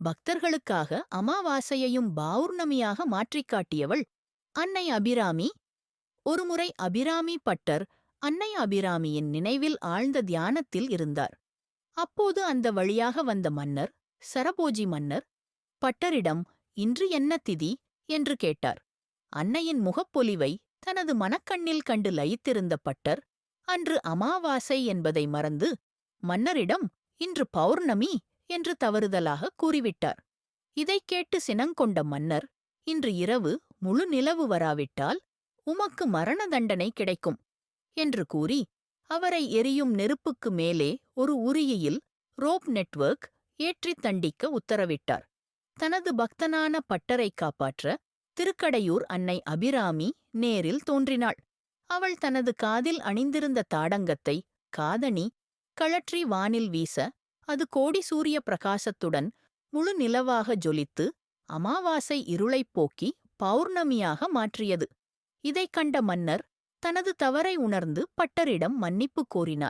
பக்தர்களுக்காக அமாவாசையையும் பௌர்ணமியாக மாற்றிக் காட்டியவள் அன்னை அபிராமி. ஒருமுறை அபிராமி பட்டர் அன்னை அபிராமியின் நினைவில் ஆழ்ந்த தியானத்தில் இருந்தார். அப்போது அந்த வழியாக வந்த மன்னர், சரபோஜி மன்னர், பட்டரிடம் இன்று என்ன திதி என்று கேட்டார். அன்னையின் முகப்பொலிவை தனது மனக்கண்ணில் கண்டு லயித்திருந்த பட்டர் அன்று அமாவாசை என்பதை மறந்து மன்னரிடம் இன்று பௌர்ணமி என்று தவறுதலாக கூறிவிட்டார். இதைக் கேட்டு சினங்கொண்ட மன்னர், இன்று இரவு முழு நிலவு வராவிட்டால் உமக்கு மரண தண்டனை கிடைக்கும் என்று கூறி அவரை எரியும் நெருப்புக்கு மேலே ஒரு உரியில் ரோப் நெட்வொர்க் ஏற்றித் தண்டிக்க உத்தரவிட்டார். தனது பக்தனான பட்டரை காப்பாற்ற திருக்கடையூர் அன்னை அபிராமி நேரில் தோன்றினாள். அவள் தனது காதில் அணிந்திருந்த தாடங்கத்தை காதணி கழற்றி வானில் வீச அது கோடி சூரிய பிரகாசத்துடன் முழு நிலவாக ஜொலித்து அமாவாசை இருளைப் போக்கி பௌர்ணமியாக மாற்றியது. இதைக் கண்ட மன்னர் தனது தவறை உணர்ந்து பட்டரிடம் மன்னிப்பு கோரினார்.